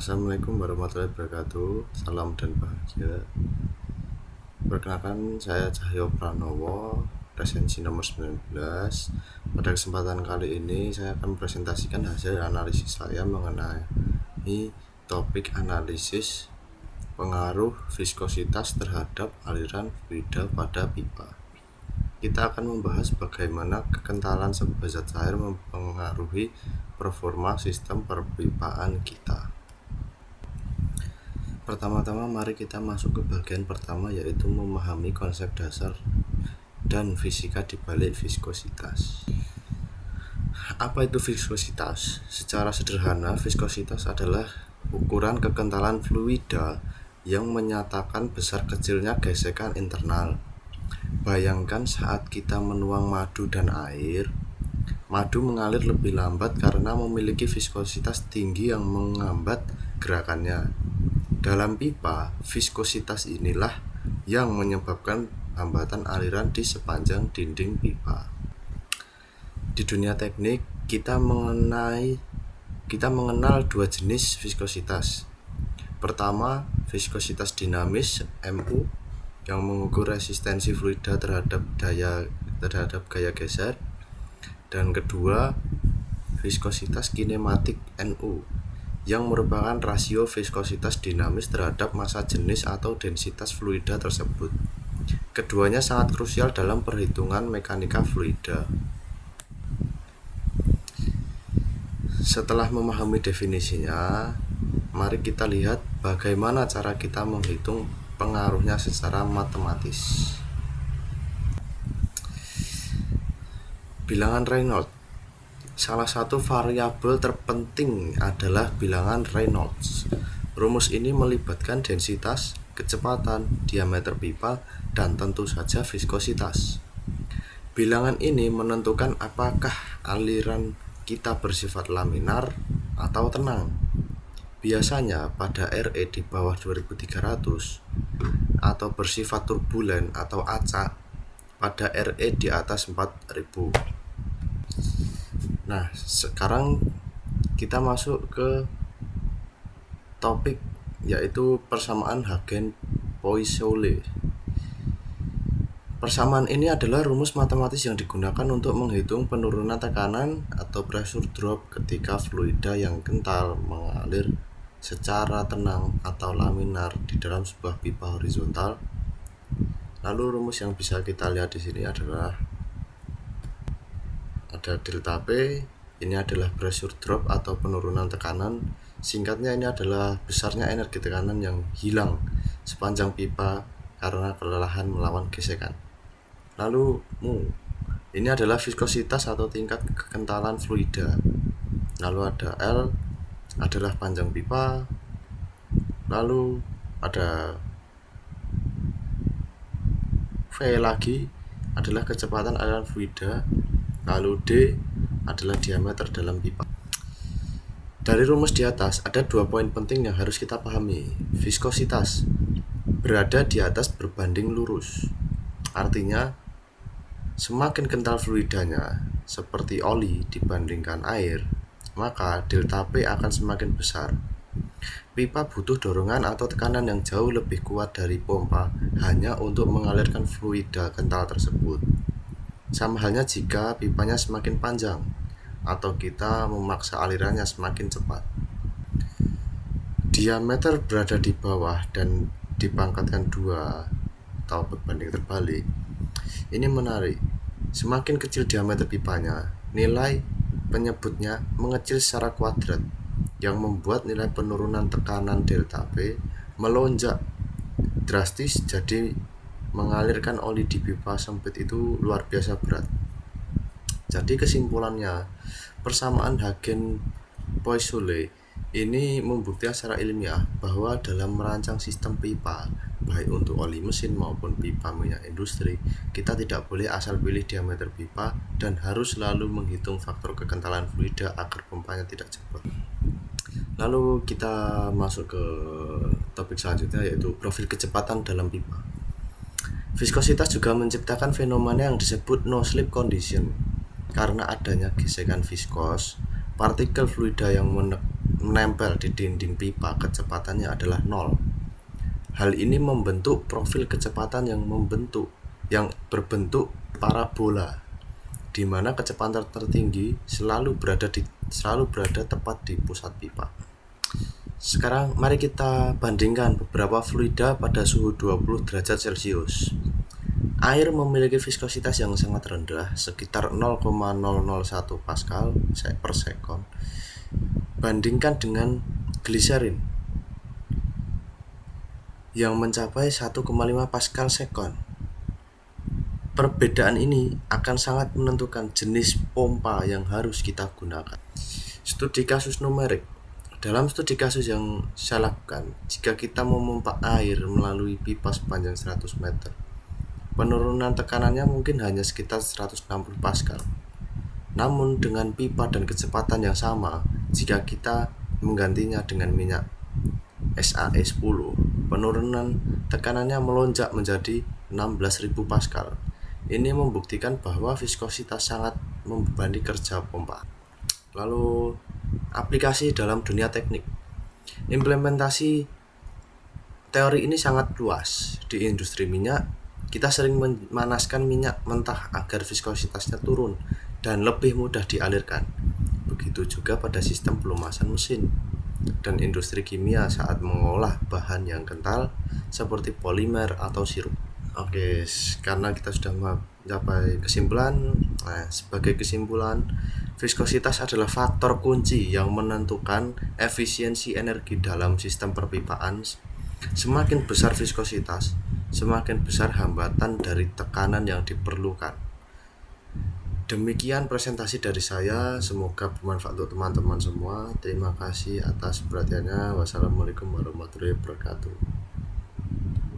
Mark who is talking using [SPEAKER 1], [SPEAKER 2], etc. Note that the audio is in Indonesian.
[SPEAKER 1] Assalamualaikum warahmatullahi wabarakatuh. Salam dan bahagia. Perkenalkan, saya Cahyo Pranowo, presensi nomor 19. Pada kesempatan kali ini saya akan presentasikan hasil analisis saya mengenai topik analisis pengaruh viskositas terhadap aliran fluida pada pipa. Kita akan membahas bagaimana kekentalan sebuah zat cair mempengaruhi performa sistem perpipaan kita. Pertama-tama mari kita masuk ke bagian pertama, yaitu memahami konsep dasar dan fisika di balik viskositas. Apa itu viskositas? Secara sederhana, viskositas adalah ukuran kekentalan fluida yang menyatakan besar kecilnya gesekan internal. Bayangkan saat kita menuang madu dan air, madu mengalir lebih lambat karena memiliki viskositas tinggi yang menghambat gerakannya. Dalam pipa, viskositas inilah yang menyebabkan hambatan aliran di sepanjang dinding pipa. Di dunia teknik, kita mengenal dua jenis viskositas. Pertama, viskositas dinamis (MU) yang mengukur resistensi fluida terhadap gaya geser, dan kedua, viskositas kinematik (NU) yang merupakan rasio viskositas dinamis terhadap massa jenis atau densitas fluida tersebut. Keduanya sangat krusial dalam perhitungan mekanika fluida. Setelah memahami definisinya, mari kita lihat bagaimana cara kita menghitung pengaruhnya secara matematis. Bilangan Reynolds. Salah satu variabel terpenting adalah bilangan Reynolds. Rumus ini melibatkan densitas, kecepatan, diameter pipa, dan tentu saja viskositas. Bilangan ini menentukan apakah aliran kita bersifat laminar atau tenang. Biasanya pada RE di bawah 2300 atau bersifat turbulen atau acak pada RE di atas 4000. Nah, sekarang kita masuk ke topik, yaitu persamaan Hagen-Poiseuille. Persamaan ini adalah rumus matematis yang digunakan untuk menghitung penurunan tekanan atau pressure drop ketika fluida yang kental mengalir secara tenang atau laminar di dalam sebuah pipa horizontal. Lalu rumus yang bisa kita lihat di sini adalah ada delta P, ini adalah pressure drop atau penurunan tekanan. Singkatnya, ini adalah besarnya energi tekanan yang hilang sepanjang pipa karena kelelahan melawan gesekan. Lalu mu, ini adalah viskositas atau tingkat kekentalan fluida. Lalu ada L, adalah panjang pipa. Lalu ada V lagi, adalah kecepatan aliran fluida. Lalu D adalah diameter dalam pipa. Dari rumus di atas ada 2 poin penting yang harus kita pahami. Viskositas berada di atas berbanding lurus. Artinya, semakin kental fluidanya, seperti oli dibandingkan air, maka delta P akan semakin besar. Pipa butuh dorongan atau tekanan yang jauh lebih kuat dari pompa hanya untuk mengalirkan fluida kental tersebut. Sama halnya jika pipanya semakin panjang atau kita memaksa alirannya semakin cepat. Diameter berada di bawah dan dipangkatkan 2 atau berbanding terbalik. Ini menarik. Semakin kecil diameter pipanya, nilai penyebutnya mengecil secara kuadrat, yang membuat nilai penurunan tekanan delta P melonjak drastis. Jadi mengalirkan oli di pipa sempit itu luar biasa berat. Jadi kesimpulannya, persamaan Hagen-Poiseuille ini membuktikan secara ilmiah bahwa dalam merancang sistem pipa, baik untuk oli mesin maupun pipa minyak industri, kita tidak boleh asal pilih diameter pipa dan harus selalu menghitung faktor kekentalan fluida agar pompanya tidak jebol. Lalu kita masuk ke topik selanjutnya, yaitu profil kecepatan dalam pipa. Viskositas juga menciptakan fenomena yang disebut no-slip condition. Karena adanya gesekan viskos, partikel fluida yang menempel di dinding pipa kecepatannya adalah 0. Hal ini membentuk profil kecepatan yang berbentuk parabola, di mana kecepatan tertinggi selalu berada tepat di pusat pipa. Sekarang mari kita bandingkan beberapa fluida pada suhu 20 derajat Celcius. Air memiliki viskositas yang sangat rendah, sekitar 0,001 Pascal per sekon. Bandingkan dengan gliserin yang mencapai 1,5 Pascal sekon. Perbedaan ini akan sangat menentukan jenis pompa yang harus kita gunakan. Studi kasus numerik. Dalam studi kasus yang saya lakukan, jika kita memompa air melalui pipa sepanjang 100 meter, penurunan tekanannya mungkin hanya sekitar 160 Pascal. Namun dengan pipa dan kecepatan yang sama, jika kita menggantinya dengan minyak SAE10, penurunan tekanannya melonjak menjadi 16.000 Pascal. Ini membuktikan bahwa viskositas sangat membebani kerja pompa. Lalu aplikasi dalam dunia teknik. Implementasi teori ini sangat luas. Di industri minyak, kita sering memanaskan minyak mentah agar viskositasnya turun dan lebih mudah dialirkan. Begitu juga pada sistem pelumasan mesin dan industri kimia saat mengolah bahan yang kental seperti polimer atau sirup. Oke, karena kita sudah mencapai kesimpulan, sebagai kesimpulan, viskositas adalah faktor kunci yang menentukan efisiensi energi dalam sistem perpipaan. Semakin besar viskositas, semakin besar hambatan dari tekanan yang diperlukan. Demikian presentasi dari saya, semoga bermanfaat untuk teman-teman semua. Terima kasih atas perhatiannya. Wassalamualaikum warahmatullahi wabarakatuh.